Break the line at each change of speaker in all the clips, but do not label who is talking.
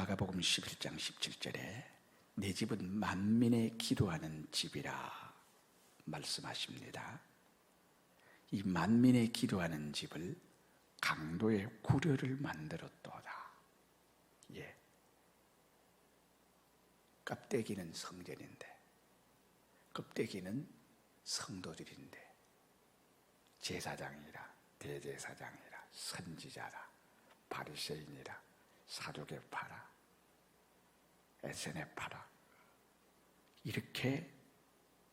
마가복음 11장 17절에 내 집은 만민의 기도하는 집이라 말씀하십니다. 이 만민의 기도하는 집을 강도의 구려를 만들었도다. 예. 껍데기는 성전인데, 껍데기는 성도들인데, 제사장이라, 대제사장이라, 선지자라, 바리새인이라, 사두개파라, 에세네파라, 이렇게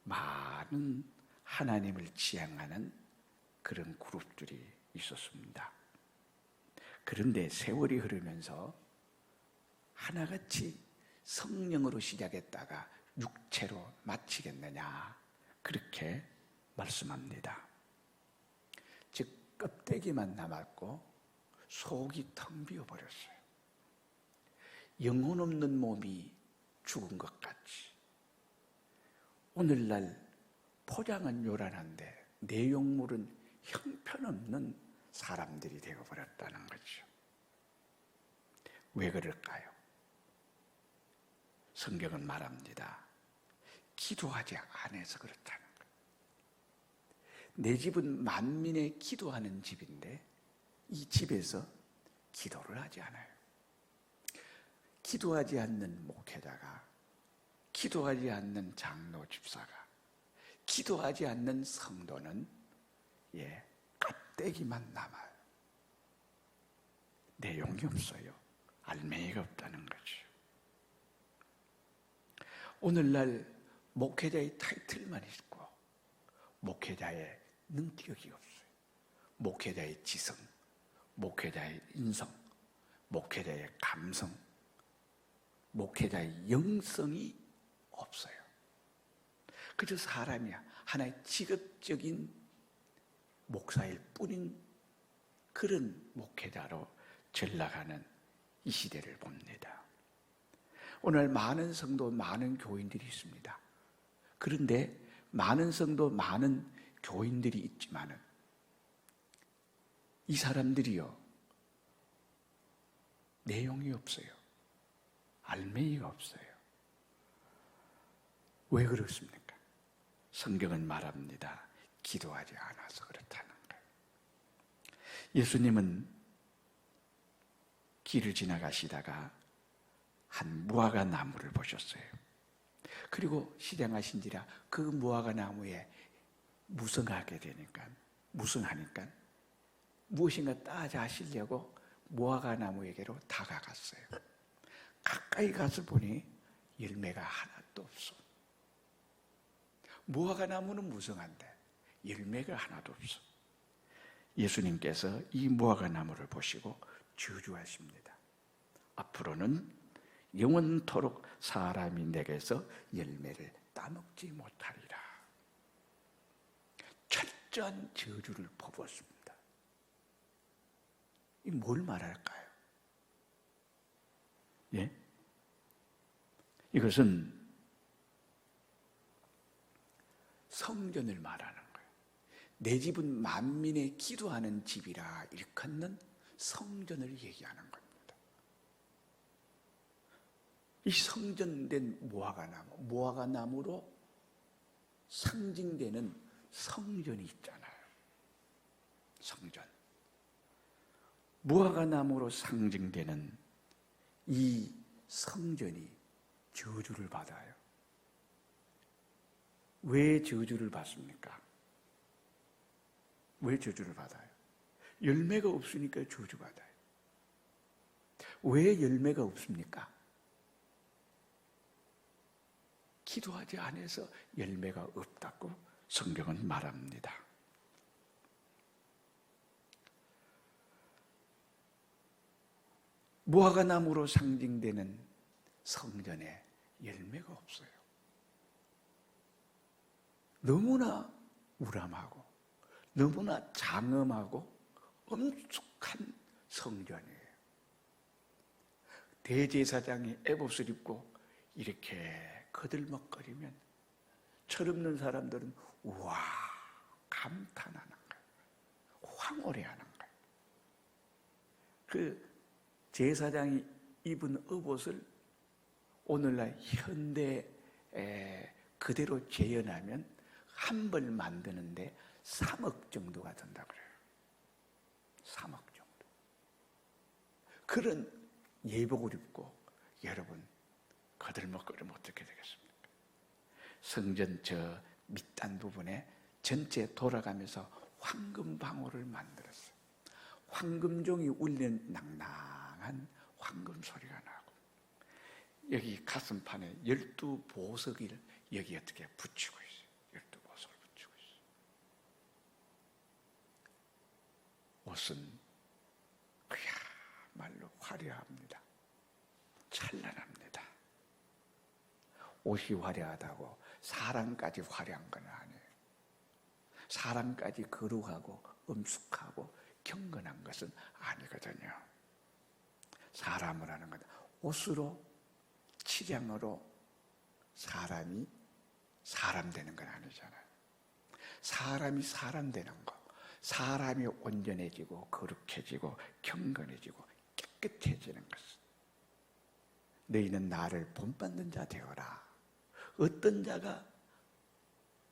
많은 하나님을 지향하는 그런 그룹들이 있었습니다. 그런데 세월이 흐르면서 하나같이 성령으로 시작했다가 육체로 마치겠느냐, 그렇게 말씀합니다. 즉 껍데기만 남았고 속이 텅 비어버렸어요. 영혼 없는 몸이 죽은 것 같이 오늘날 포장은 요란한데 내용물은 형편없는 사람들이 되어버렸다는 거죠. 왜 그럴까요? 성경은 말합니다. 기도하지 않아서 그렇다는 거예요. 내 집은 만민의 기도하는 집인데 이 집에서 기도를 하지 않아요. 기도하지 않는 목회자가, 기도하지 않는 장로 집사가, 기도하지 않는 성도는 껍데기만 남아요. 내용이 없어요. 알맹이가 없다는 거죠. 오늘날 목회자의 타이틀만 있고 목회자의 능력이 없어요. 목회자의 지성, 목회자의 인성, 목회자의 감성, 목회자의 영성이 없어요. 그저 사람이 하나의 직업적인 목사일 뿐인 그런 목회자로 전락하는 이 시대를 봅니다. 오늘 많은 성도, 많은 교인들이 있습니다. 그런데 많은 성도, 많은 교인들이 있지만은 이 사람들이요, 내용이 없어요. 알맹이가 없어요. 왜 그렇습니까? 성경은 말합니다. 기도하지 않아서 그렇다는 거예요. 예수님은 길을 지나가시다가 한 무화과 나무를 보셨어요. 그리고 시장하신지라 그 무화과 나무에 무성하니까 무엇인가 따자하시려고 무화과 나무에게로 다가갔어요. 가까이 가서 보니 열매가 하나도 없어. 무화과 나무는 무성한데 열매가 하나도 없어. 예수님께서 이 무화과 나무를 보시고 저주하십니다. 앞으로는 영원토록 사람이 내게서 열매를 따먹지 못하리라. 철저한 저주를 퍼부었습니다. 이 뭘 말할까요? 예? 이것은 성전을 말하는 거예요. 내 집은 만민의 기도하는 집이라 일컫는 성전을 얘기하는 겁니다. 이 성전된 무화과 나무로 상징되는 성전이 있잖아요. 성전. 무화과 나무로 상징되는 이 성전이 저주를 받아요. 왜 저주를 받습니까? 왜 저주를 받아요? 열매가 없으니까 저주받아요. 왜 열매가 없습니까? 기도하지 않아서 열매가 없다고 성경은 말합니다. 무화과 나무로 상징되는 성전에 열매가 없어요. 너무나 우람하고 너무나 장엄하고 엄숙한 성전이에요. 대제사장이 에봇을 입고 이렇게 거들먹거리면 철없는 사람들은 우와 감탄하는 거예요. 황홀해하는 거예요. 그 제사장이 입은 업옷을 오늘날 현대 그대로 재현하면 한 벌 만드는데 3억 정도가 든다 그래요. 3억 정도. 그런 예복을 입고 여러분 거들먹거리면 어떻게 되겠습니까? 성전 저 밑단 부분에 전체 돌아가면서 황금 방울을 만들었어요. 황금종이 울리는 낭낭한 황금 소리가 나고, 여기 가슴판에 12보석을 여기 어떻게 붙이고 있어요. 12보석을 붙이고 있어요. 옷은 그야말로 화려합니다. 찬란합니다. 옷이 화려하다고 사람까지 화려한 건 아니에요. 사람까지 거룩하고 엄숙하고 경건한 것은 아니거든요. 사람을 하는 건 옷으로, 치장으로 사람이 사람 되는 건 아니잖아요. 사람이 사람 되는 거, 사람이 온전해지고 거룩해지고 경건해지고 깨끗해지는 것은, 너희는 나를 본받는 자 되어라. 어떤 자가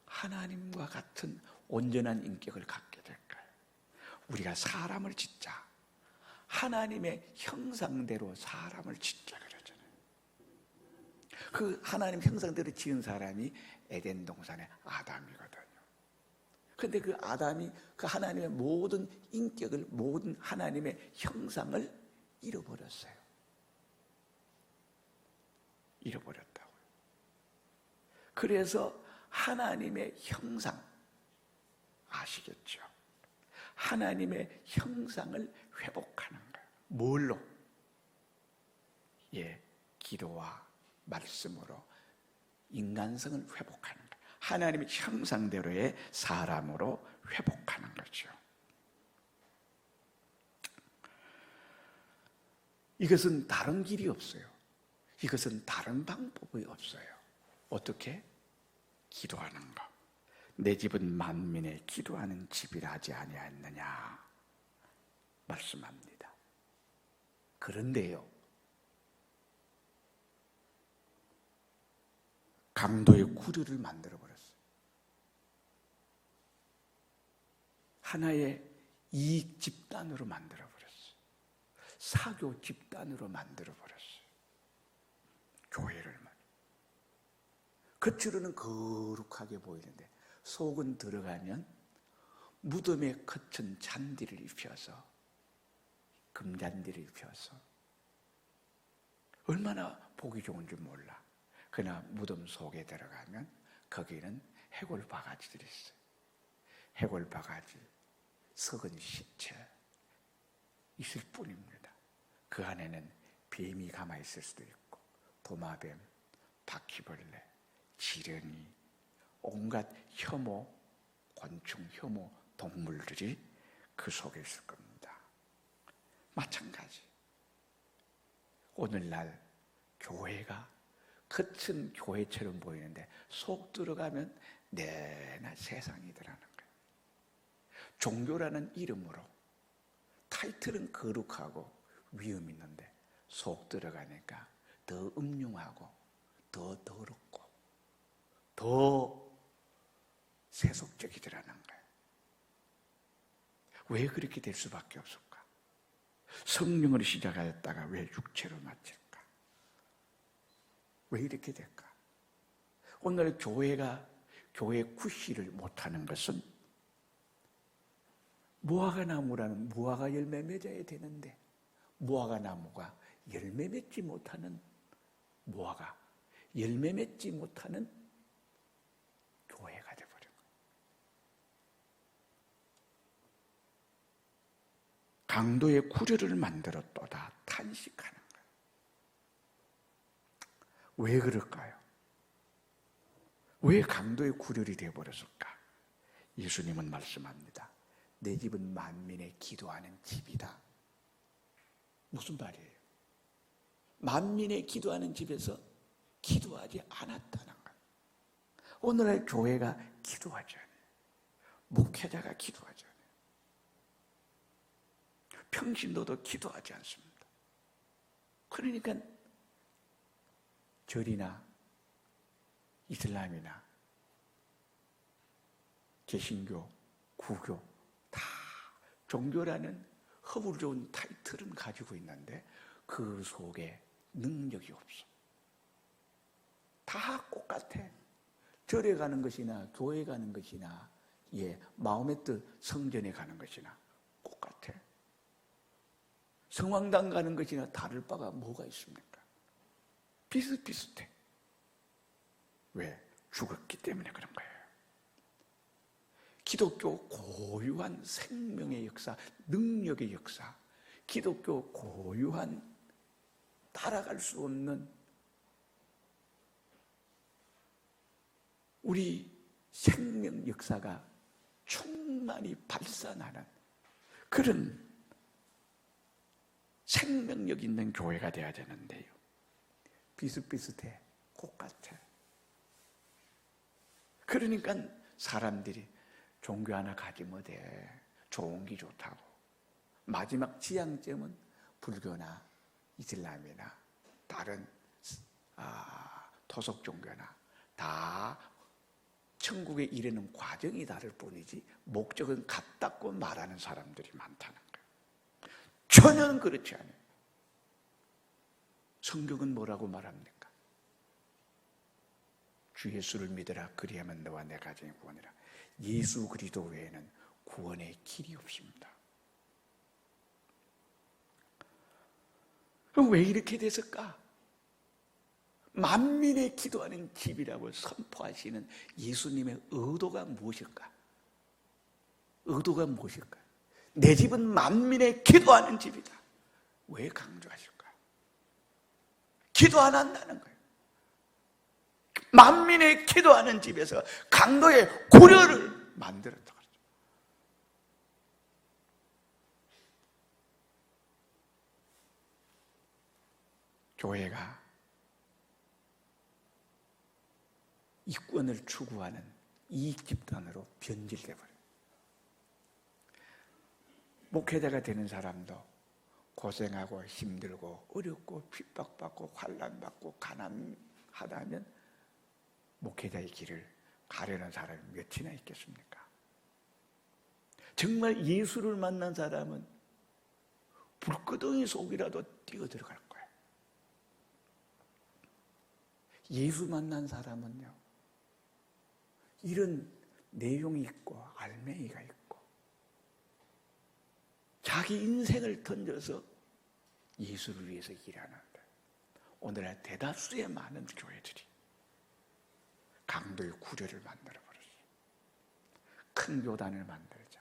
하나님과 같은 온전한 인격을 갖게 될까요? 우리가 사람을 짓자. 하나님의 형상대로 사람을 짓자 그러잖아요. 그 하나님 형상대로 지은 사람이 에덴 동산의 아담이거든요. 그런데 그 아담이 그 하나님의 모든 인격을, 모든 하나님의 형상을 잃어버렸어요. 잃어버렸다고요. 그래서 하나님의 형상 아시겠죠? 하나님의 형상을 회복하는 거예요. 뭘로? 기도와 말씀으로 인간성을 회복하는 거예요. 하나님의 형상대로의 사람으로 회복하는 거죠. 이것은 다른 길이 없어요. 이것은 다른 방법이 없어요. 어떻게? 기도하는 것. 내 집은 만민의 기도하는 집이라 하지 아니하였느냐 말씀합니다. 그런데요, 강도의 구류를 만들어버렸어요. 하나의 이익 집단으로 만들어버렸어요. 사교 집단으로 만들어버렸어요. 교회를. 겉으로는 거룩하게 보이는데 속은 들어가면 무덤에 거친 잔디를 입혀서, 금잔디를 입혀서 얼마나 보기 좋은 줄 몰라. 그러나 무덤 속에 들어가면 거기는 해골 바가지들이 있어요. 해골 바가지, 썩은 시체 있을 뿐입니다. 그 안에는 뱀이 가만히 있을 수도 있고, 도마뱀, 바퀴벌레, 지렁이, 온갖 혐오, 곤충, 혐오, 동물들이 그 속에 있을 겁니다. 마찬가지. 오늘날 교회가 겉은 교회처럼 보이는데 속 들어가면 내나 세상이더라는 거예요. 종교라는 이름으로 타이틀은 거룩하고 위험 있는데 속 들어가니까 더 음흉하고 더 더럽고 더 세속적이더라는 거예요. 왜 그렇게 될 수밖에 없을까? 성령으로 시작하였다가 왜 육체로 마칠까? 왜 이렇게 될까? 오늘 교회가 교회 구실을 못하는 것은 무화과 나무라는 무화과 열매 맺어야 되는데 무화과 나무가 열매 맺지 못하는 무화과, 열매 맺지 못하는 교회가 되어버린 거예요. 강도의 구류를 만들었도다 탄식하는 거예요. 왜 그럴까요? 왜 강도의 구류이 되어버렸을까? 예수님은 말씀합니다. 내 집은 만민의 기도하는 집이다. 무슨 말이에요? 만민의 기도하는 집에서 기도하지 않았다는 거예요. 오늘날 교회가 기도하지 않아요. 목회자가 기도하지 않아요. 평신도도 기도하지 않습니다. 그러니까 절이나 이슬람이나 개신교, 구교 다 종교라는 허물 좋은 타이틀은 가지고 있는데 그 속에 능력이 없어. 다 똑같아. 절에 가는 것이나 교회 가는 것이나 마음의 뜻 성전에 가는 것이나 똑같아. 성황당 가는 것이나 다를 바가 뭐가 있습니까? 비슷비슷해. 왜? 죽었기 때문에 그런 거예요. 기독교 고유한 생명의 역사, 능력의 역사, 기독교 고유한 따라갈 수 없는 우리 생명 역사가 충만히 발산하는 그런 생명력 있는 교회가 되어야 되는데요. 비슷비슷해. 똑같아. 그러니까 사람들이 종교 하나 가지 못해. 좋은 게 좋다고. 마지막 지향점은 불교나 이슬람이나 다른 토속 종교나 다 천국에 이르는 과정이 다를 뿐이지 목적은 같다고 말하는 사람들이 많다는 거예요. 전혀 그렇지 않아요. 성경은 뭐라고 말합니까? 주 예수를 믿으라. 그리하면 너와 내 가정이 구원이라. 예수 그리스도 외에는 구원의 길이 없습니다. 그럼 왜 이렇게 됐을까? 만민의 기도하는 집이라고 선포하시는 예수님의 의도가 무엇일까? 의도가 무엇일까? 내 집은 만민의 기도하는 집이다. 왜 강조하실까? 기도 안 한다는 거예요. 만민의 기도하는 집에서 강도의 고려를 만들었다 그러죠. 교회가 이권을 추구하는 이익 집단으로 변질돼 버려요. 목회자가 되는 사람도 고생하고 힘들고 어렵고 핍박받고 환난받고 가난하다면 목회자의 길을 가려는 사람이 몇이나 있겠습니까? 정말 예수를 만난 사람은 불구덩이 속이라도 뛰어들어갈 거예요. 예수 만난 사람은요, 이런 내용이 있고 알맹이가 있고 자기 인생을 던져서 예수를 위해서 일하는데, 오늘날 대다수의 많은 교회들이 강도의 구조를 만들어버렸어요. 큰 교단을 만들자,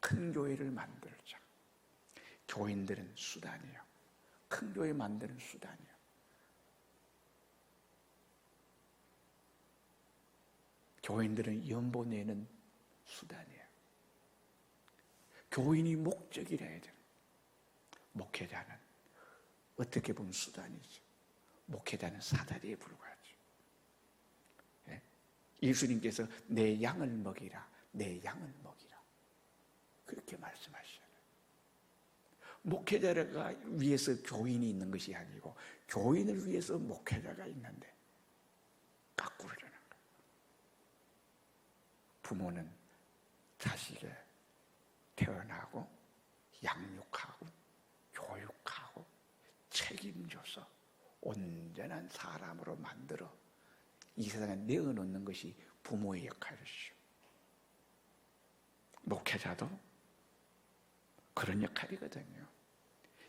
큰 교회를 만들자. 교인들은 수단이에요. 큰 교회 만드는 수단이에요. 교인들은 연보 내는 수단이에요. 교인이 목적이라 해야 돼요. 목회자는 어떻게 보면 수단이죠. 목회자는 사다리에 불과하죠. 예수님께서 내 양을 먹이라, 내 양을 먹이라, 그렇게 말씀하시잖아요. 목회자가 위해서 교인이 있는 것이 아니고 교인을 위해서 목회자가 있는데 거꾸로라는 거예요. 부모는 자식을 태어나고 양육하고 교육하고 책임져서 온전한 사람으로 만들어 이 세상에 내어놓는 것이 부모의 역할이죠. 목회자도 그런 역할이거든요.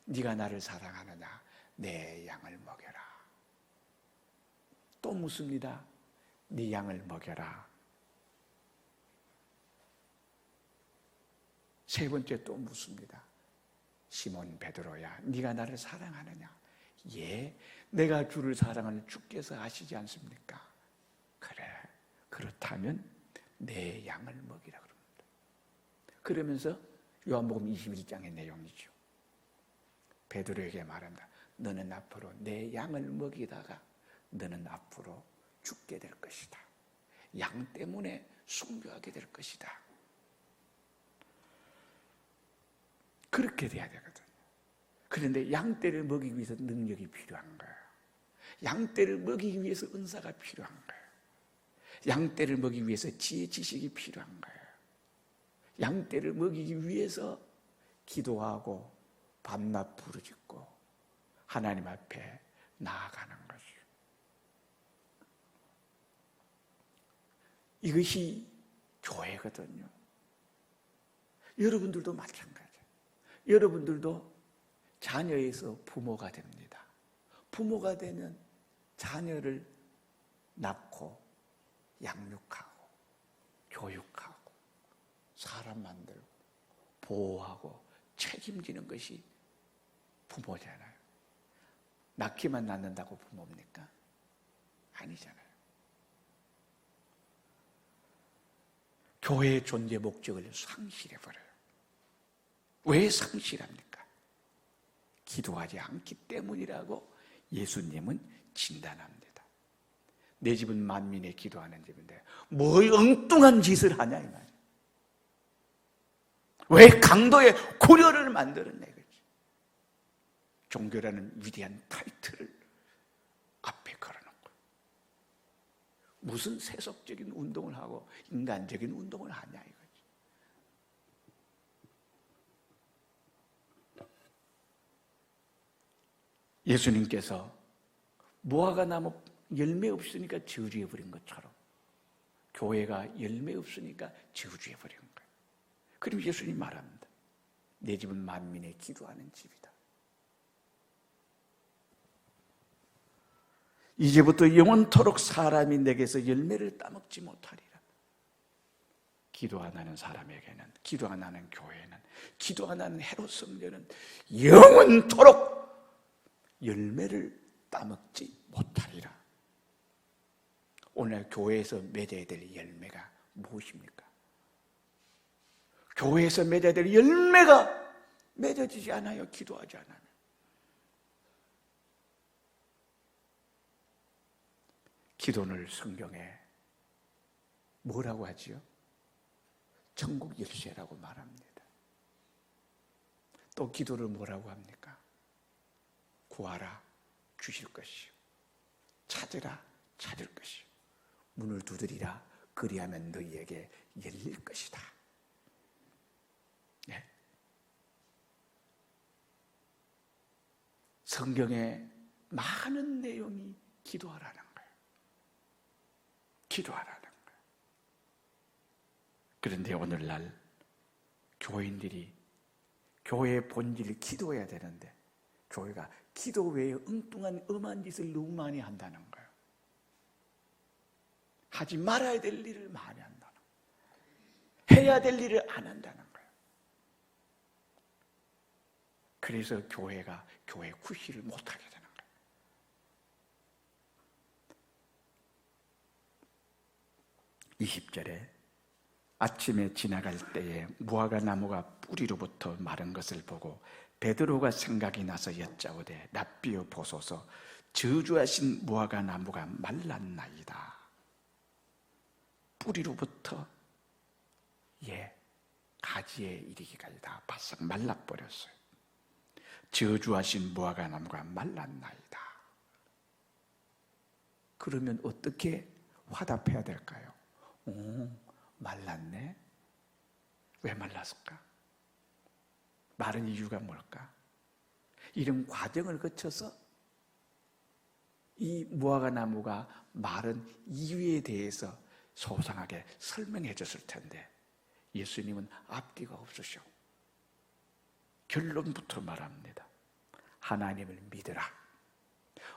네가 나를 사랑하느냐? 내 양을 먹여라. 또 묻습니다. 네 양을 먹여라. 세 번째 또 묻습니다. 시몬 베드로야, 네가 나를 사랑하느냐? 예, 내가 주를 사랑하는 주께서 아시지 않습니까? 그래, 그렇다면 내 양을 먹이라 그럽니다. 그러면서 요한복음 21장의 내용이죠. 베드로에게 말한다. 너는 앞으로 내 양을 먹이다가 너는 앞으로 죽게 될 것이다. 양 때문에 순교하게 될 것이다. 그렇게 돼야 되거든요. 그런데 양떼를 먹이기 위해서 능력이 필요한 거예요. 양떼를 먹이기 위해서 은사가 필요한 거예요. 양떼를 먹이기 위해서 지혜, 지식이 필요한 거예요. 양떼를 먹이기 위해서 기도하고 밤낮 부르짖고 하나님 앞에 나아가는 것이요. 이것이 교회거든요. 여러분들도 마찬가지예요. 여러분들도 자녀에서 부모가 됩니다. 부모가 되면 자녀를 낳고 양육하고 교육하고 사람 만들고 보호하고 책임지는 것이 부모잖아요. 낳기만 낳는다고 부모입니까? 아니잖아요. 교회의 존재 목적을 상실해버려요. 왜 상실합니까? 기도하지 않기 때문이라고 예수님은 진단합니다. 내 집은 만민의 기도하는 집인데 뭘 엉뚱한 짓을 하냐 이 말이에요. 왜 강도의 고려를 만들었냐 이거지. 종교라는 위대한 타이틀을 앞에 걸어놓고 무슨 세속적인 운동을 하고 인간적인 운동을 하냐 이거지. 예수님께서 무화과 나무 열매 없으니까 저주해버린 것처럼 교회가 열매 없으니까 저주해버린 거예요. 그럼 예수님 말합니다. 내 집은 만민의 기도하는 집이다. 이제부터 영원토록 사람이 내게서 열매를 따먹지 못하리라. 기도 안 하는 사람에게는, 기도 안 하는 교회는, 기도 안 하는 헤롯 성전은 영원토록 열매를 따먹지 못하리라. 오늘 교회에서 맺어야 될 열매가 무엇입니까? 교회에서 맺어야 될 열매가 맺어지지 않아요. 기도하지 않으면. 기도를 성경에 뭐라고 하지요? 천국 열쇠라고 말합니다. 또 기도를 뭐라고 합니까? 구하라 주실 것이요, 찾으라 찾을 것이요, 문을 두드리라 그리하면 너희에게 열릴 것이다. 네. 성경에 많은 내용이 기도하라는 거예요. 기도하라는 거예요. 그런데 오늘날 교인들이 교회의 본질을 기도해야 되는데 교회가 기도 외에 엉뚱한 엄한 짓을 너무 많이 한다는 거예요. 하지 말아야 될 일을 많이 한다는 거예요. 해야 될 일을 안 한다는 거예요. 그래서 교회가 교회 구실을 못하게 되는 거예요. 20절에 아침에 지나갈 때에 무화과 나무가 뿌리로부터 마른 것을 보고 베드로가 생각이 나서 여짜오되 랍비여 보소서, 저주하신 무화과 나무가 말랐나이다. 뿌리로부터 가지에 이르기까지 다 바싹 말라버렸어요. 저주하신 무화과 나무가 말랐나이다. 그러면 어떻게 화답해야 될까요? 말랐네? 왜 말랐을까? 마른 이유가 뭘까? 이런 과정을 거쳐서 이 무화과 나무가 마른 이유에 대해서 소상하게 설명해 줬을 텐데 예수님은 앞뒤가 없으셔. 결론부터 말합니다. 하나님을 믿으라.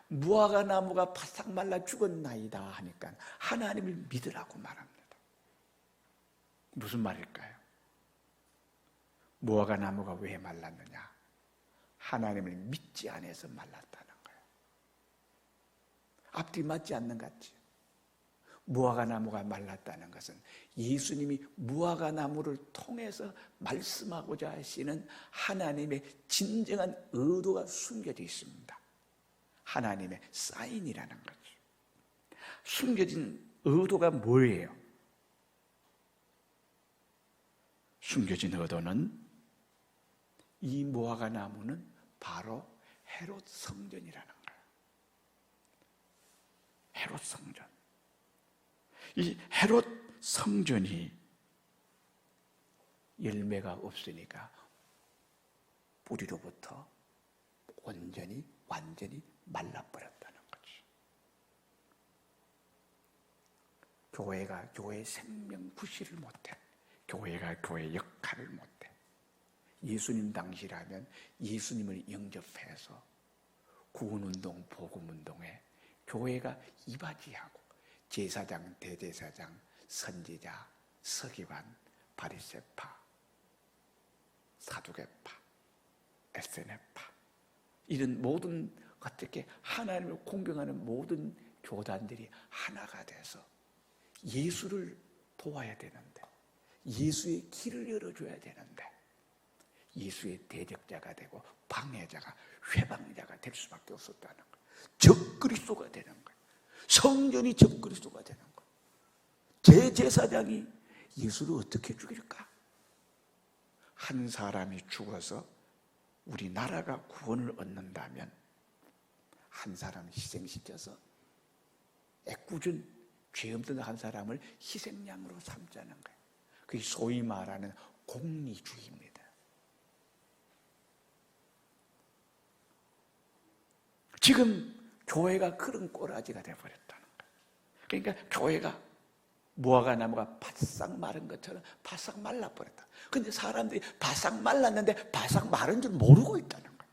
무화과 나무가 바싹 말라 죽었나이다 하니까 하나님을 믿으라고 말합니다. 무슨 말일까요? 무화과 나무가 왜 말랐느냐? 하나님을 믿지 않아서 말랐다는 거예요. 앞뒤 맞지 않는 것 같지? 무화과 나무가 말랐다는 것은 예수님이 무화과 나무를 통해서 말씀하고자 하시는 하나님의 진정한 의도가 숨겨져 있습니다. 하나님의 사인이라는 거죠. 숨겨진 의도가 뭐예요? 숨겨진 의도는 이 무화과 나무는 바로 헤롯 성전이라는 거예요. 헤롯 성전. 이 헤롯 성전이 열매가 없으니까 뿌리로부터 완전히 말라버렸다는 거지. 교회가 교회의 생명 구실을 못해. 교회가 교회의 역할을 못해. 예수님 당시라면 예수님을 영접해서 구원운동, 복음운동에 교회가 이바지하고 제사장, 대제사장, 선지자, 서기관, 바리새파, 사두개파, 에세네파 이런 모든 어떻게 하나님을 공경하는 모든 교단들이 하나가 돼서 예수를 도와야 되는데, 예수의 길을 열어줘야 되는데 예수의 대적자가 되고 방해자가, 회방자가 될 수밖에 없었다는 거예요. 적그리스도가 되는 거예요. 성전이 적그리스도가 되는 거예요. 제제사장이 예수를 어떻게 죽일까? 한 사람이 죽어서 우리나라가 구원을 얻는다면 한 사람을 희생시켜서 애꿎은 죄 없는 한 사람을 희생양으로 삼자는 거예요. 그게 소위 말하는 공리주의입니다. 지금 교회가 그런 꼬라지가 되어버렸다는 거예요. 그러니까 교회가 무화과 나무가 바싹 마른 것처럼 바싹 말라버렸다. 근데 사람들이 바싹 말랐는데 바싹 마른 줄 모르고 있다는 거예요.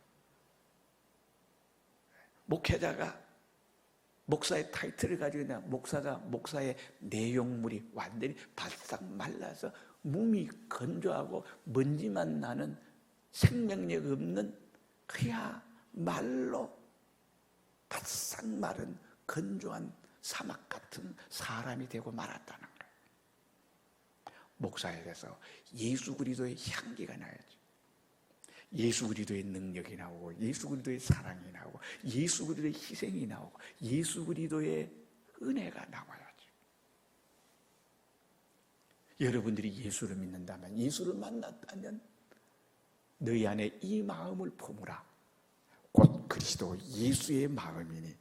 목회자가 목사의 타이틀을 가지고 있는 목사가 목사의 내용물이 완전히 바싹 말라서 몸이 건조하고 먼지만 나는 생명력 없는 그야말로 바싹 마른 건조한 사막 같은 사람이 되고 말았다는 거예요. 목사에 대해서 예수 그리스도의 향기가 나야지. 예수 그리스도의 능력이 나오고, 예수 그리스도의 사랑이 나오고, 예수 그리스도의 희생이 나오고, 예수 그리스도의 은혜가 나와야지. 여러분들이 예수를 믿는다면, 예수를 만났다면 너희 안에 이 마음을 품으라. 곧 그리스도 예수의 마음이니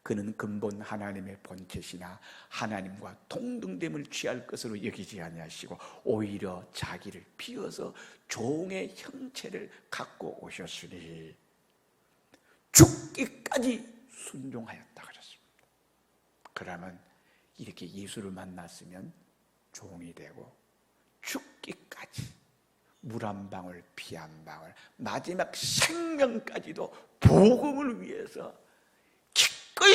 그는 근본 하나님의 본체시나 하나님과 동등됨을 취할 것으로 여기지 아니하시고 오히려 자기를 비워서 종의 형체를 갖고 오셨으니 죽기까지 순종하였다 그랬습니다. 그러면 이렇게 예수를 만났으면 종이 되고 죽기까지 물 한 방울 피 한 방울 마지막 생명까지도 복음을 위해서 기꺼이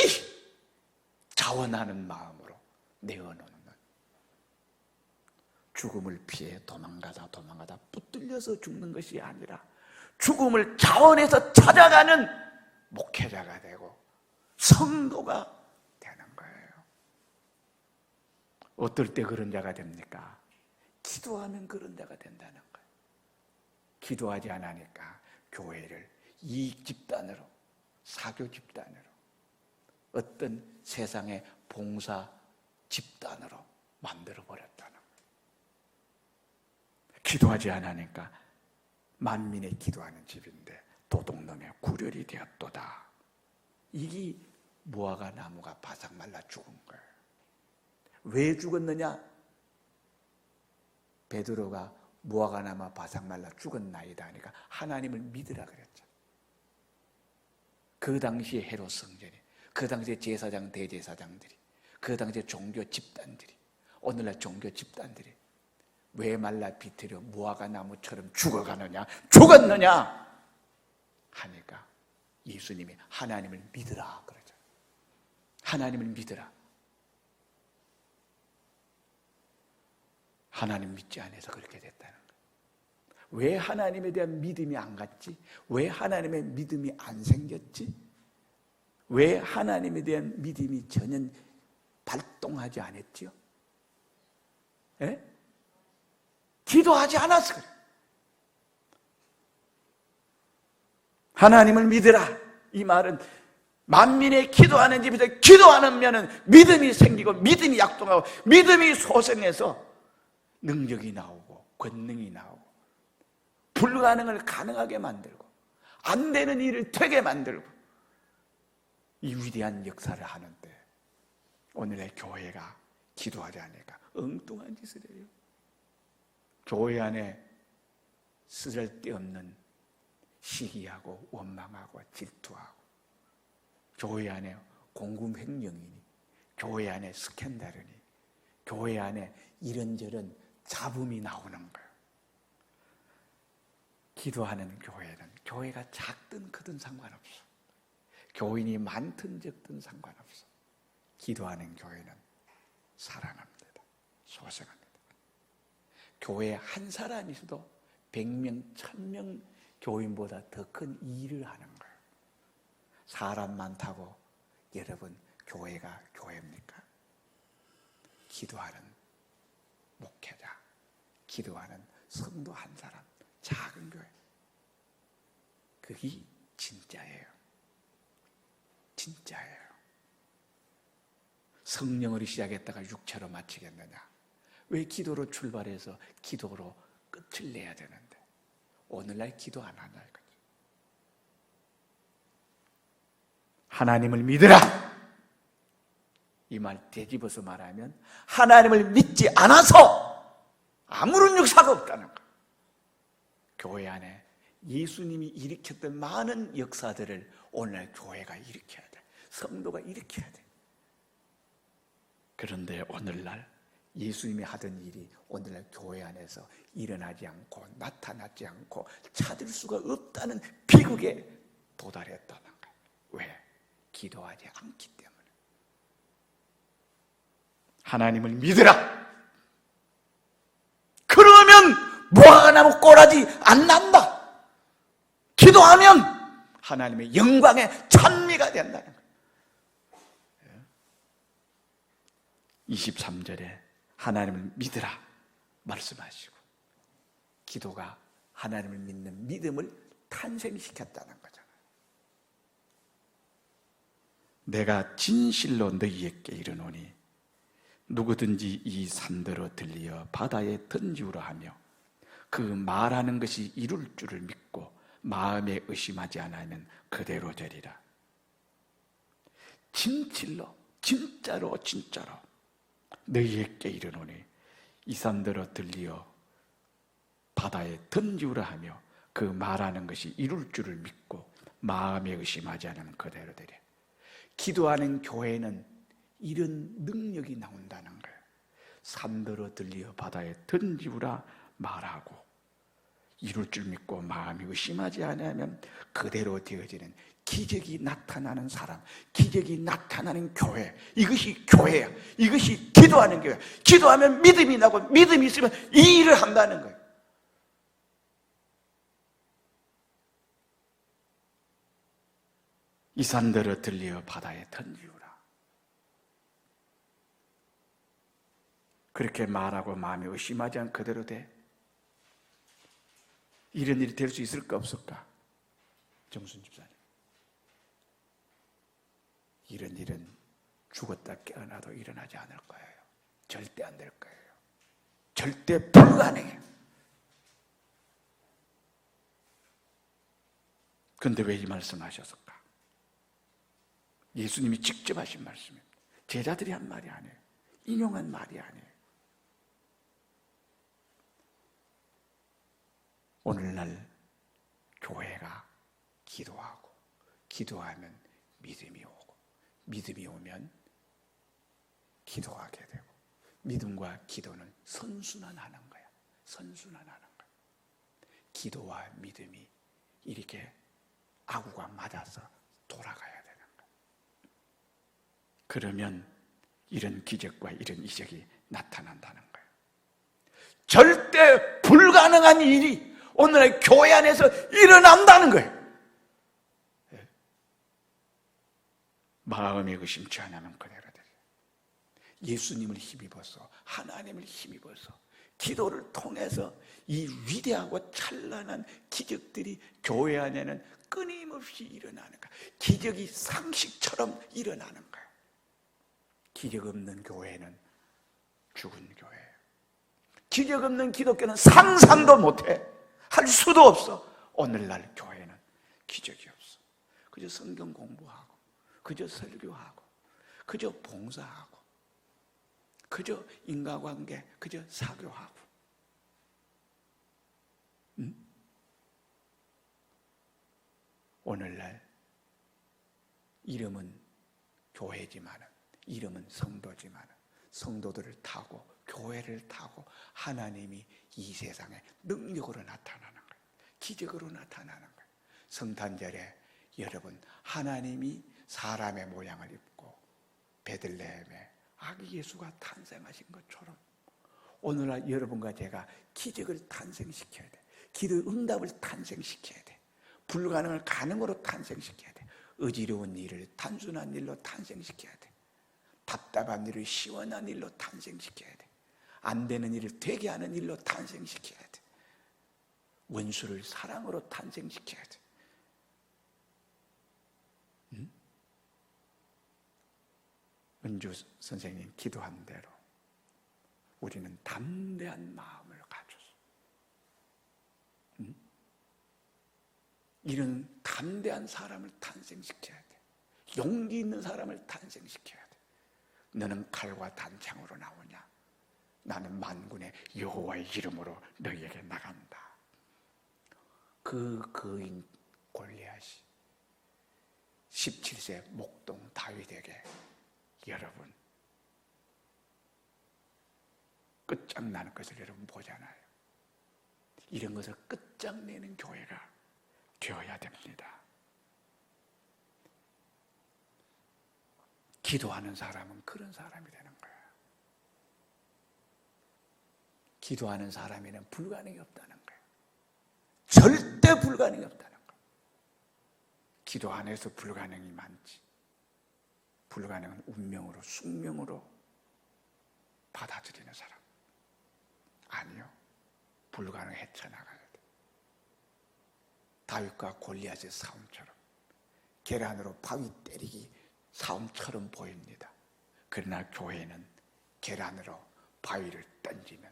자원하는 마음으로 내어놓는, 죽음을 피해 도망가다 붙들려서 죽는 것이 아니라 죽음을 자원해서 찾아가는 목회자가 되고 성도가 되는 거예요. 어떨 때 그런 자가 됩니까? 기도하면 그런 자가 된다는 거예요. 기도하지 않으니까 교회를 이익 집단으로, 사교 집단으로, 어떤 세상의 봉사 집단으로 만들어버렸다는 거예요. 기도하지 않으니까 만민의 기도하는 집인데 도둑놈의 구렬이 되었도다. 이게 무화과 나무가 바싹 말라 죽은 거예요. 왜 죽었느냐? 베드로가 무화과 나무 바싹 말라 죽었나이다 하니까 하나님을 믿으라 그랬죠. 그 당시에 헤롯 성전이, 그 당시에 제사장, 대제사장들이, 그 당시에 종교 집단들이, 오늘날 종교 집단들이 왜 말라 비틀어 무화과 나무처럼 죽었느냐 하니까 예수님이 하나님을 믿으라 그러죠. 하나님을 믿으라. 하나님 믿지 않아서 그렇게 됐다는 거예요. 왜 하나님에 대한 믿음이 안 갔지? 왜 하나님의 믿음이 안 생겼지? 왜 하나님에 대한 믿음이 전혀 발동하지 않았지요? 예? 기도하지 않아서 그래. 하나님을 믿으라. 이 말은 만민의 기도하는 집에서 기도하면은 믿음이 생기고 믿음이 약동하고 믿음이 소생해서 능력이 나오고 권능이 나오고 불가능을 가능하게 만들고 안 되는 일을 되게 만들고 이 위대한 역사를 하는데 오늘의 교회가 기도하지 않으니까 엉뚱한 짓을 해요. 교회 안에 쓸데없는 시기하고 원망하고 질투하고, 교회 안에 공금횡령이니, 교회 안에 스캔들이니, 교회 안에 이런저런 잡음이 나오는 거예요. 기도하는 교회는 교회가 작든 크든 상관없어. 교인이 많든 적든 상관없어. 기도하는 교회는 사랑합니다. 소생합니다. 교회 한 사람이 있어도 100명, 1000명 교인보다 더 큰 일을 하는 거예요. 사람 많다고 여러분 교회가 교회입니까? 기도하는 목회자, 기도하는 성도 한 사람, 작은 교회, 그게 진짜예요. 진짜예요. 성령으로 시작했다가 육체로 마치겠느냐? 왜 기도로 출발해서 기도로 끝을 내야 되는데 오늘날 기도 안 하냐 이거지. 하나님을 믿으라, 이 말 되짚어서 말하면 하나님을 믿지 않아서 아무런 역사가 없다는 거예요. 교회 안에 예수님이 일으켰던 많은 역사들을 오늘날 교회가 일으켜야 돼. 성도가 일으켜야 돼. 그런데 오늘날 예수님이 하던 일이 오늘날 교회 안에서 일어나지 않고 나타나지 않고 찾을 수가 없다는 비극에 도달했다는 거예요. 왜? 기도하지 않기 때문에. 하나님을 믿으라. 그러면 무화과나무 꼬라지 안 난다. 기도하면 하나님의 영광의 찬미가 된다는 거예요. 23절에 하나님을 믿으라 말씀하시고 기도가 하나님을 믿는 믿음을 탄생시켰다는 거잖아요. 내가 진실로 너희에게 이르노니 누구든지 이 산더러 들리어 바다에 던지우라 하며 그 말하는 것이 이룰 줄을 믿고 마음에 의심하지 않으면 그대로 되리라. 진실로, 진짜로 너희에게 이르노니 이 산더러 들리어 바다에 던지우라 하며 그 말하는 것이 이룰 줄을 믿고 마음에 의심하지 않으면 그대로 되리라. 기도하는 교회는 이런 능력이 나온다는 거예요. 산더러 들리어 바다에 던지우라 말하고 이룰 줄 믿고 마음이 의심하지 않으면 그대로 되어지는 기적이 나타나는 사람, 기적이 나타나는 교회, 이것이 교회야. 이것이 기도하는 교회. 기도하면 믿음이 나고 믿음이 있으면 이 일을 한다는 거예요. 이 산더러 들리어 바다에 던지우라. 그렇게 말하고 마음이 의심하지 않고 그대로 돼. 이런 일이 될 수 있을까 없을까? 정순 집사님, 이런 일은 죽었다 깨어나도 일어나지 않을 거예요. 절대 안 될 거예요. 절대 불가능해요. 그런데 왜 이 말씀하셨을까? 예수님이 직접 하신 말씀입니다. 제자들이 한 말이 아니에요. 인용한 말이 아니에요. 오늘날 교회가 기도하고 기도하면 믿음이 오고 믿음이 오면 기도하게 되고 믿음과 기도는 선순환하는 거야. 선순환하는 거야. 기도와 믿음이 이렇게 아구가 맞아서 돌아가야 되는 거야. 그러면 이런 기적과 이런 이적이 나타난다는 거예요. 절대 불가능한 일이 오늘날 교회 안에서 일어난다는 거예요. 마음에 의심치 않으면 그대로 되죠. 예수님을 힘입어서 하나님을 힘입어서 기도를 통해서 이 위대하고 찬란한 기적들이 교회 안에는 끊임없이 일어나는 거예요. 기적이 상식처럼 일어나는 거예요. 기적 없는 교회는 죽은 교회예요. 기적 없는 기독교는 상상도 못해. 할 수도 없어. 오늘날 교회는 기적이 없어. 그저 성경 공부하고, 그저 설교하고, 그저 봉사하고, 그저 인과관계, 그저 사교하고. 오늘날 이름은 교회지만, 이름은 성도지만, 성도들을 타고 교회를 타고 하나님이 이 세상에 능력으로 나타나는 거예요. 기적으로 나타나는 거예요. 성탄절에 여러분, 하나님이 사람의 모양을 입고 베들레헴에 아기 예수가 탄생하신 것처럼 오늘날 여러분과 제가 기적을 탄생시켜야 돼. 기도 응답을 탄생시켜야 돼. 불가능을 가능으로 탄생시켜야 돼. 의지로운 일을 단순한 일로 탄생시켜야 돼. 답답한 일을 시원한 일로 탄생시켜야 돼. 안 되는 일을 되게 하는 일로 탄생시켜야 돼. 원수를 사랑으로 탄생시켜야 돼. 은주 선생님 기도한 대로 우리는 담대한 마음을 가져서 이런 담대한 사람을 탄생시켜야 돼. 용기 있는 사람을 탄생시켜야 돼. 너는 칼과 단창으로 나오냐? 나는 만군의 여호와의 이름으로 너희에게 나간다. 그 거인 골리앗이 17세 목동 다윗에게 여러분 끝장나는 것을 여러분 보잖아요. 이런 것을 끝장내는 교회가 되어야 됩니다. 기도하는 사람은 그런 사람이 되는 거예요. 기도하는 사람에는 불가능이 없다는 거예요. 절대 불가능이 없다는 거예요. 기도 안에서 불가능이 많지. 불가능은 운명으로, 숙명으로 받아들이는 사람. 아니요. 불가능 헤쳐나가야 돼. 다윗과 골리앗의 싸움처럼 계란으로 바위 때리기 싸움처럼 보입니다. 그러나 교회는 계란으로 바위를 던지면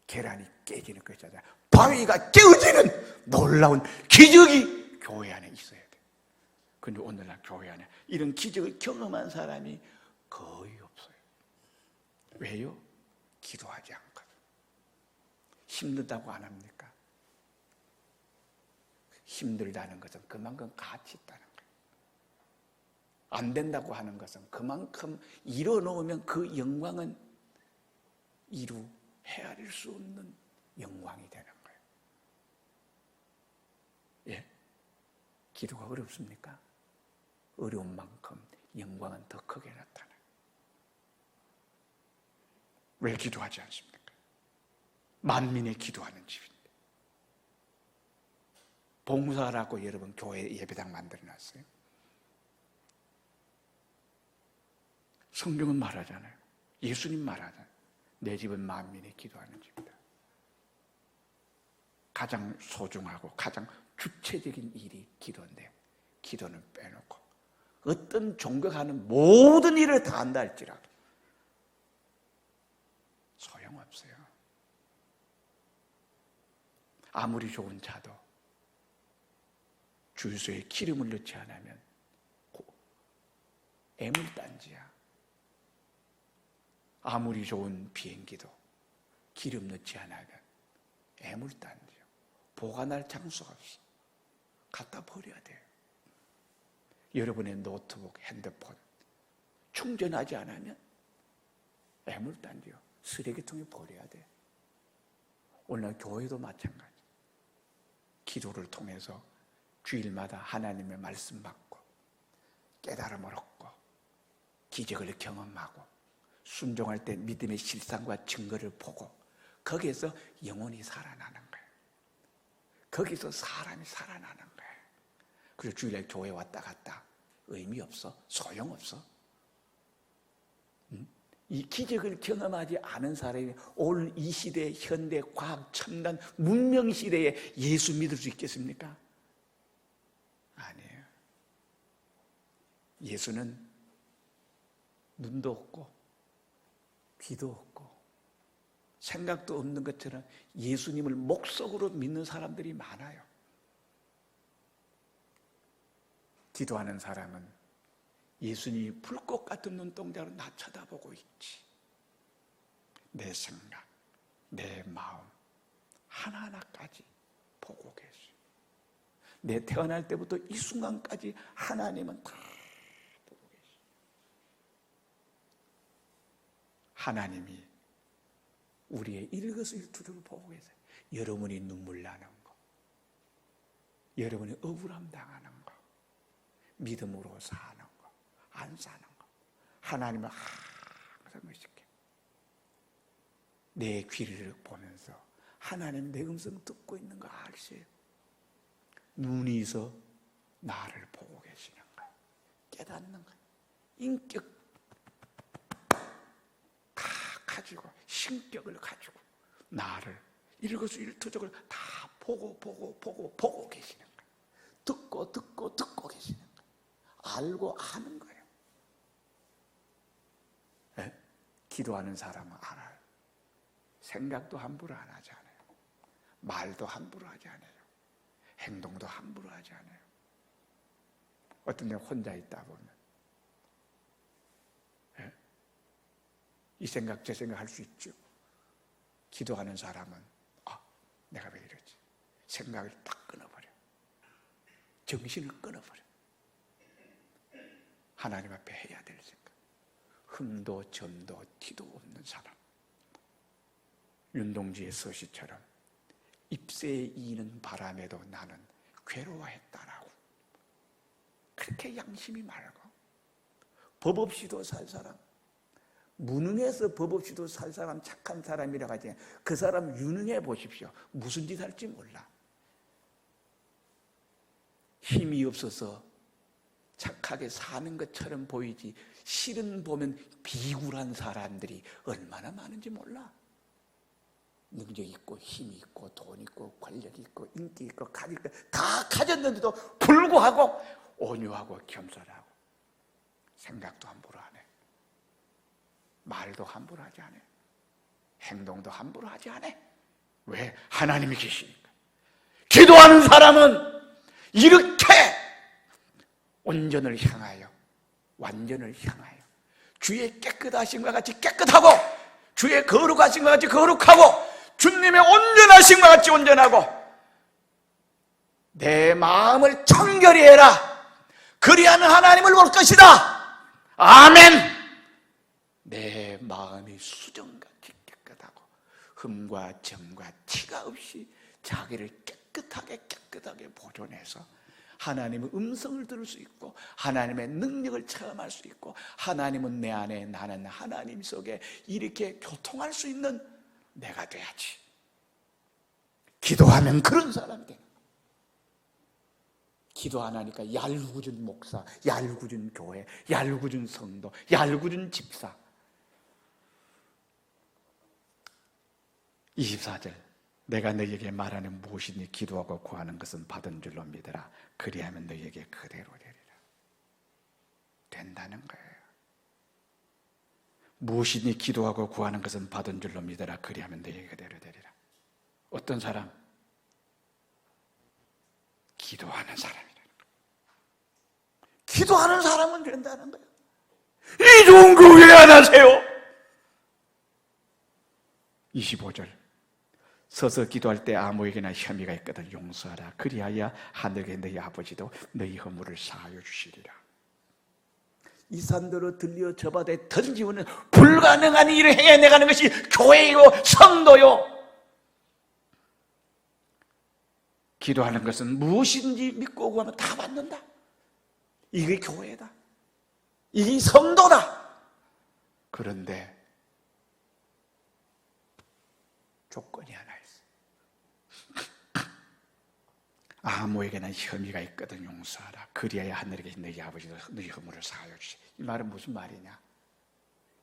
계란이 깨지는 것이잖아요. 바위가 깨어지는 놀라운 기적이 교회 안에 있어야 돼. 그런데 오늘날 교회 안에 이런 기적을 경험한 사람이 거의 없어요. 왜요? 기도하지 않거든. 힘들다고 안 합니까? 힘들다는 것은 그만큼 가치 있다는 거예요. 안 된다고 하는 것은 그만큼 이뤄놓으면 그 영광은 헤아릴 수 없는 영광이 되는 거예요. 예? 기도가 어렵습니까? 어려운 만큼 영광은 더 크게 나타나요. 왜 기도하지 않습니까? 만민의 기도하는 집인데. 봉사라고 여러분 교회 예배당 만들어놨어요. 성경은 말하잖아요. 예수님 말하잖아요. 내 집은 만민의 기도하는 집이다. 가장 소중하고 가장 주체적인 일이 기도인데 기도는 빼놓고 어떤 종교가 하는 모든 일을 다 한다 할지라도 소용없어요. 아무리 좋은 차도 주유소에 기름을 넣지 않으면 애물단지야. 아무리 좋은 비행기도 기름 넣지 않으면 애물단지요. 보관할 장소가 없어. 갖다 버려야 돼요. 여러분의 노트북, 핸드폰 충전하지 않으면 애물단지요. 쓰레기통에 버려야 돼. 오늘 교회도 마찬가지. 기도를 통해서 주일마다 하나님의 말씀 받고 깨달음을 얻고 기적을 경험하고 순종할 때 믿음의 실상과 증거를 보고 거기에서 영혼이 살아나는 거예요. 거기서 사람이 살아나는 거예요. 그래서 주일날 교회 왔다 갔다 의미 없어? 소용없어? 이 기적을 경험하지 않은 사람이 오늘 이 시대 현대 과학 첨단 문명 시대에 예수 믿을 수 있겠습니까? 아니에요. 예수는 눈도 없고 귀도 없고 생각도 없는 것처럼 예수님을 목석으로 믿는 사람들이 많아요. 기도하는 사람은 예수님이 불꽃 같은 눈동자로 나 쳐다보고 있지. 내 생각, 내 마음 하나하나까지 보고 계세요. 내 태어날 때부터 이 순간까지 하나님은 다 보고 계세요. 하나님이 우리의 일거수일투족을 보고 계세요. 여러분이 눈물 나는 거, 여러분이 억울함 당하는 거, 믿음으로 사는 거, 안 사는 거, 하나님은 항상 멋있게 내 귀를 보면서 하나님 내 음성 듣고 있는 거 아세요? 눈이 있어 나를 보고 계시는 거예요. 깨닫는 거예요. 인격 다 가지고, 신격을 가지고 나를 일거수일투족을 다 보고 계시는 거예요. 듣고 계시는 거예요. 알고 아는 거예요. 네? 기도하는 사람은 알아요. 생각도 함부로 안 하지 않아요. 말도 함부로 하지 않아요. 행동도 함부로 하지 않아요. 어떤 데 혼자 있다 보면 네? 이 생각 저 생각 할 수 있죠. 기도하는 사람은 내가 왜 이러지? 생각을 딱 끊어버려. 정신을 끊어버려. 하나님 앞에 해야 될 생각. 흠도 점도 티도 없는 사람. 윤동주의 서시처럼 잎새에 이는 바람에도 나는 괴로워했다라고. 그렇게 양심이 맑아. 법 없이도 살 사람, 무능해서 법 없이도 살 사람, 착한 사람이라고 하지. 그 사람 유능해 보십시오. 무슨 짓 할지 몰라. 힘이 없어서 착하게 사는 것처럼 보이지 실은 보면 비굴한 사람들이 얼마나 많은지 몰라. 능력 있고 힘이 있고 돈 있고 권력 있고 인기 있고 가질 거 다 가졌는데도 불구하고 온유하고 겸손하고 생각도 함부로 안 해. 말도 함부로 하지 않아요. 행동도 함부로 하지 않아요. 왜? 하나님이 계시니까. 기도하는 사람은 이렇게 온전을 향하여, 완전을 향하여 주의 깨끗하심과 같이 깨끗하고 주의 거룩하심과 같이 거룩하고 주님의 온전하심과 같이 온전하고 내 마음을 청결히 해라. 그리하면 하나님을 볼 것이다. 아멘. 내 마음이 수정같이 깨끗하고 흠과 점과 티가 없이 자기를 깨끗하게 보존해서 하나님의 음성을 들을 수 있고 하나님의 능력을 체험할 수 있고 하나님은 내 안에 나는 하나님 속에 이렇게 교통할 수 있는 내가 돼야지. 기도하면 그런 사람이 되는 거예요. 기도 안 하니까 얄궂은 목사, 얄궂은 교회, 얄궂은 성도, 얄궂은 집사. 24절 내가 너희에게 말하는 무엇이니 기도하고 구하는 것은 받은 줄로 믿으라. 그리하면 너희에게 그대로 되리라. 된다는 거예요. 무엇이니 기도하고 구하는 것은 받은 줄로 믿으라. 그리하면 너희에게 그대로 되리라. 어떤 사람? 기도하는 사람이라는 거예요. 기도하는 사람은 된다는 거예요. 이 좋은 거 왜 안 하세요? 25절 서서 기도할 때 아무에게나 혐의가 있거든 용서하라. 그리하여 하늘에 너희 아버지도 너희 허물을 사하여 주시리라. 이 산도로 들려 저 바다에 던지고는 불가능한 일을 행해내가는 것이 교회요 성도요. 기도하는 것은 무엇인지 믿고 구하면 다 받는다. 이게 교회다. 이게 성도다. 그런데 조건이 하나 있어. 아무에게나 혐의가 있거든 용서하라. 그리하여 하늘에 계신 너희 아버지도 너희 허물을 사하여 주시. 이 말은 무슨 말이냐?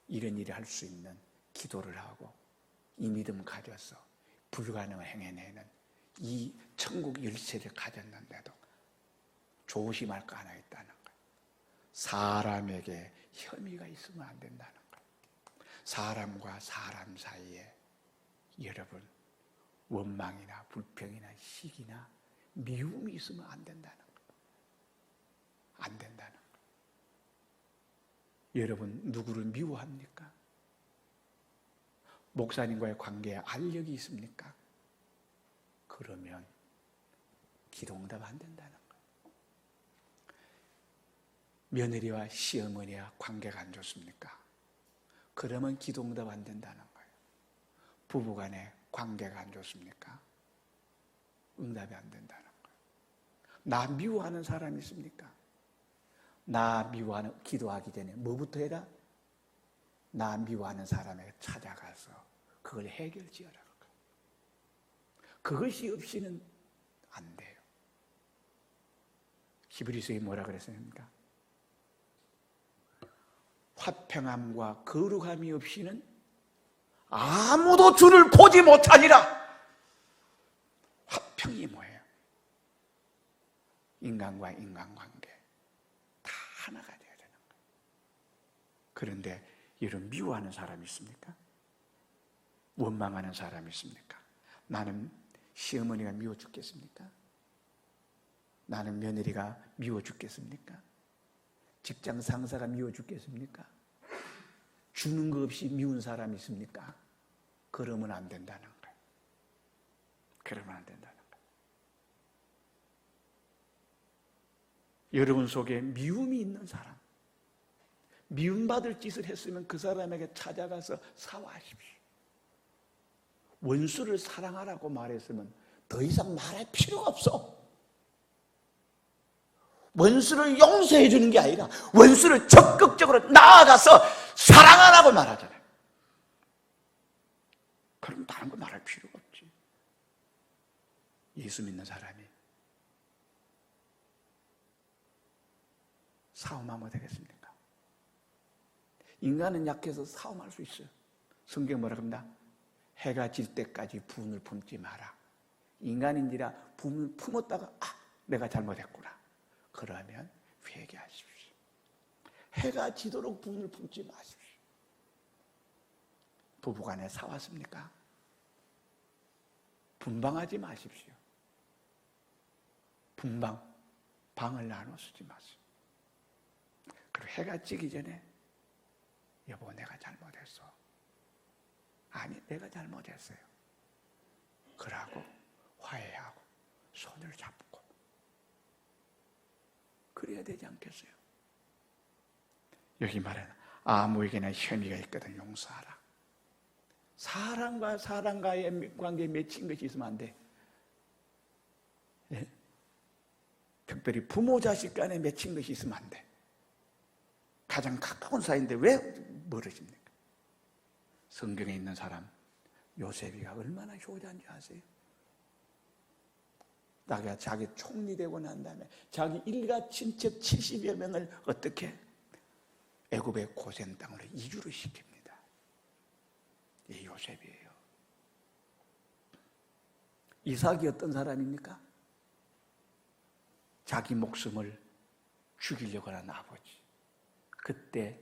이런 일을 할 수 있는 기도를 하고 이 믿음 가져서 불가능을 행해내는 이 천국 열쇠를 가졌는데도 조심할 거 하나 있다는 거예요. 사람에게 혐의가 있으면 안 된다는 거예요. 사람과 사람 사이에 여러분 원망이나 불평이나 시기나 미움이 있으면 안 된다는 거예요. 안 된다는 거예요. 여러분 누구를 미워합니까? 목사님과의 관계에 알력이 있습니까? 그러면 기도응답 안 된다는 거예요. 며느리와 시어머니와 관계가 안 좋습니까? 그러면 기도응답 안 된다는 거예요. 부부간에 관계가 안 좋습니까? 응답이 안 된다는 거예요. 나 미워하는 사람이 있습니까? 나 미워하는, 기도하기 전에 뭐부터 해라? 나 미워하는 사람에게 찾아가서 그걸 해결지어라. 그것이 없이는 안 돼요. 히브리서에 뭐라 그랬습니까? 화평함과 거룩함이 없이는 아무도 주를 보지 못하리라. 화평이 뭐예요? 인간과 인간관계 다 하나가 되어야 되는 거예요. 그런데 이런 미워하는 사람이 있습니까? 원망하는 사람이 있습니까? 나는 시어머니가 미워 죽겠습니까? 나는 며느리가 미워 죽겠습니까? 직장 상사가 미워 죽겠습니까? 주는 거 없이 미운 사람이 있습니까? 그러면 안 된다는 거예요. 그러면 안 된다는 거예요. 여러분 속에 미움이 있는 사람, 미움받을 짓을 했으면 그 사람에게 찾아가서 사과하십시오. 원수를 사랑하라고 말했으면 더 이상 말할 필요가 없어. 원수를 용서해 주는 게 아니라 원수를 적극적으로 나아가서 사랑하라고 말하잖아요. 그럼 다른 거 말할 필요가 없지. 예수 믿는 사람이 싸움하면 되겠습니까? 인간은 약해서 싸움할 수 있어요. 성경 뭐라 합니다? 해가 질 때까지 분을 품지 마라. 인간인지라 분을 품었다가 내가 잘못했구나. 그러면 회개하십시오. 해가 지도록 분을 품지 마십시오. 부부간에 싸웠습니까? 분방하지 마십시오. 분방, 방을 나눠 쓰지 마세요. 그리고 해가 지기 전에 여보 내가 잘못했어. 아니 내가 잘못했어요. 그러고 화해하고 손을 잡고 그래야 되지 않겠어요? 여기 말하는 아무에게나 혐의가 있거든 용서하라. 사람과 사람과의 관계에 맺힌 것이 있으면 안 돼. 예? 특별히 부모 자식 간에 맺힌 것이 있으면 안 돼. 가장 가까운 사이인데 왜 멀어집니까? 성경에 있는 사람 요셉이가 얼마나 효자인지 아세요? 자기 총리 되고 난 다음에 자기 일가 친척 70여 명을 어떻게 애굽의 고센 땅으로 이주를 시킵니다. 이 요셉이에요. 이삭이 어떤 사람입니까? 자기 목숨을 죽이려고 하는 아버지. 그때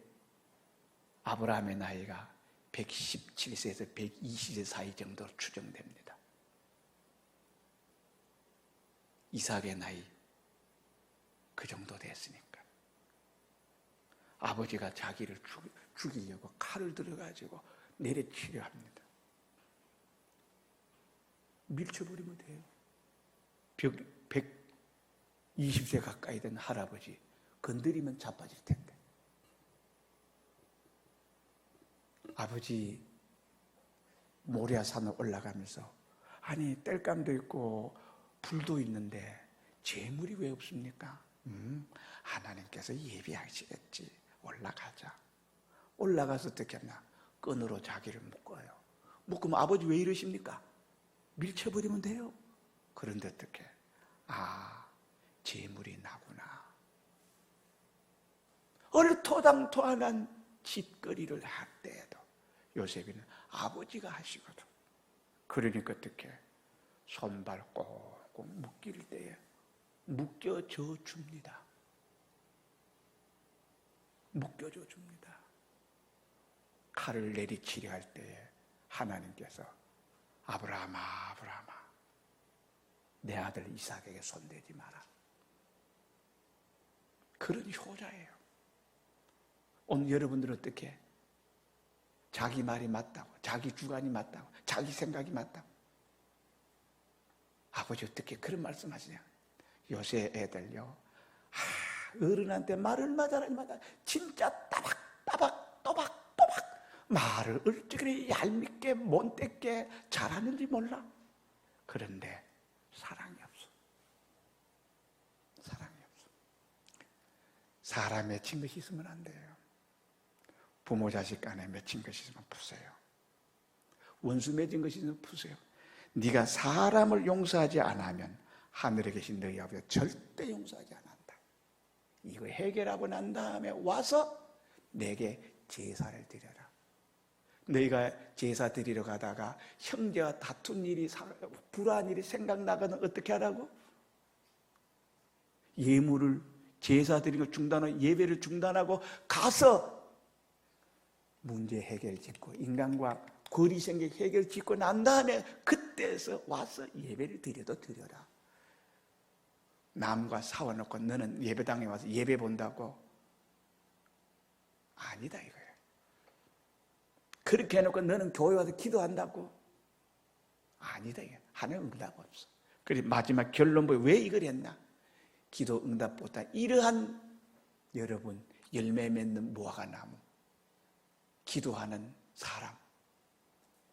아브라함의 나이가 117세에서 120세 사이 정도 추정됩니다. 이삭의 나이 그 정도 됐으니까 아버지가 자기를 죽이려고 칼을 들어가지고 내려치려 합니다. 밀쳐버리면 돼요. 120세 가까이 된 할아버지 건드리면 자빠질 텐데. 아버지 모리아산을 올라가면서 아니 땔감도 있고 불도 있는데 재물이 왜 없습니까? 하나님께서 예비하시겠지. 올라가자. 올라가서 어떻게 했나? 끈으로 자기를 묶어요. 묶으면 아버지 왜 이러십니까? 밀쳐버리면 돼요. 그런데 어떻게? 재물이 나구나. 얼토당토하는 짓거리를 할 때에도 요셉이는 아버지가 하시거든. 그러니까 어떻게? 손발 꼭꼭 묶일 때에 묶여져 줍니다. 묶여져 줍니다. 칼을 내리치려 할 때에 하나님께서 아브라함아, 아브라함아, 내 아들 이삭에게 손대지 마라. 그런 효자예요. 오늘 여러분들은 어떻게? 자기 말이 맞다고, 자기 주관이 맞다고, 자기 생각이 맞다고. 아버지 어떻게 그런 말씀하시냐? 요새 애들요, 어른한테 말을 맞아라, 진짜 또박 말을 어찌그리 얄밉게 못되게 잘하는지 몰라. 그런데 사랑이 없어. 사랑이 없어. 사람 맺힌 것이 있으면 안 돼요. 부모 자식 간에 맺힌 것이 있으면 푸세요. 원수 맺은 것이 있으면 푸세요. 네가 사람을 용서하지 않으면 하늘에 계신 너희 아버지가 절대 용서하지 않는다. 이거 해결하고 난 다음에 와서 내게 제사를 드려라. 너희가 제사 드리러 가다가 형제와 다툰 일이, 불화한 일이 생각나거든 어떻게 하라고? 예물을, 제사 드리는 걸 중단하고 예배를 중단하고 가서 문제 해결 짓고 인간과 거리 생겨 해결 짓고 난 다음에 그때서 와서 예배를 드려도 드려라. 남과 싸워놓고 너는 예배당에 와서 예배 본다고? 아니다 이거예요. 그렇게 해놓고 너는 교회 와서 기도한다고? 아니다 이거예요. 하나님 응답 없어. 그래서 마지막 결론 뭐예요? 왜 이걸 했나? 기도 응답보다 이러한 여러분 열매 맺는 무화과 나무, 기도하는 사람,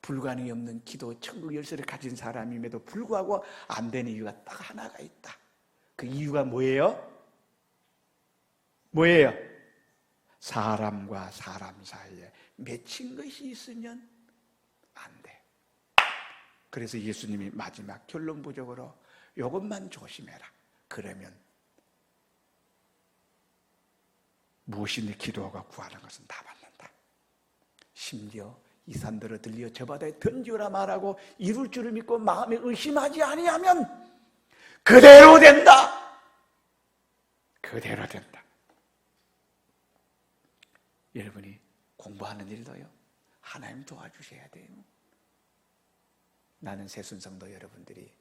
불가능이 없는 기도 천국 열쇠를 가진 사람임에도 불구하고 안 되는 이유가 딱 하나가 있다. 그 이유가 뭐예요? 뭐예요? 사람과 사람 사이에 맺힌 것이 있으면 안 돼. 그래서 예수님이 마지막 결론부적으로 이것만 조심해라. 그러면 무엇이니 기도하고 구하는 것은 다 받는다. 심지어 이 산들을 들려 저 바다에 던지오라 말하고 이룰 줄을 믿고 마음에 의심하지 아니하면 그대로 된다. 그대로 된다. 여러분이 공부하는 일도요, 하나님 도와주셔야 돼요. 나는 새순성도 여러분들이,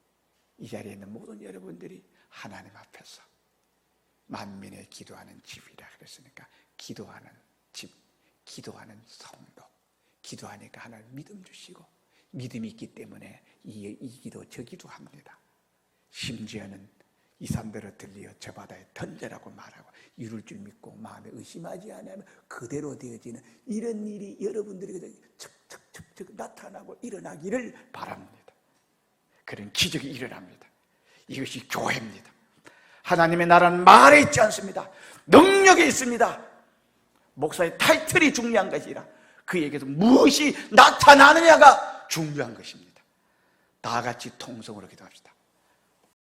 이 자리에 있는 모든 여러분들이 하나님 앞에서 만민의 기도하는 집이라 그랬으니까 기도하는 집, 기도하는 성도, 기도하니까 하나님 믿음 주시고 믿음이 있기 때문에 이 기도 저 기도합니다. 심지어는 이 산들을 들려 저 바다에 던져라고 말하고 이룰 줄 믿고 마음에 의심하지 않으면 그대로 되어지는 이런 일이 여러분들에게 척척척척 나타나고 일어나기를 바랍니다. 그런 기적이 일어납니다. 이것이 교회입니다. 하나님의 나라는 말에 있지 않습니다. 능력에 있습니다. 목사의 타이틀이 중요한 것이라 그에게서 무엇이 나타나느냐가 중요한 것입니다. 다 같이 통성으로 기도합시다.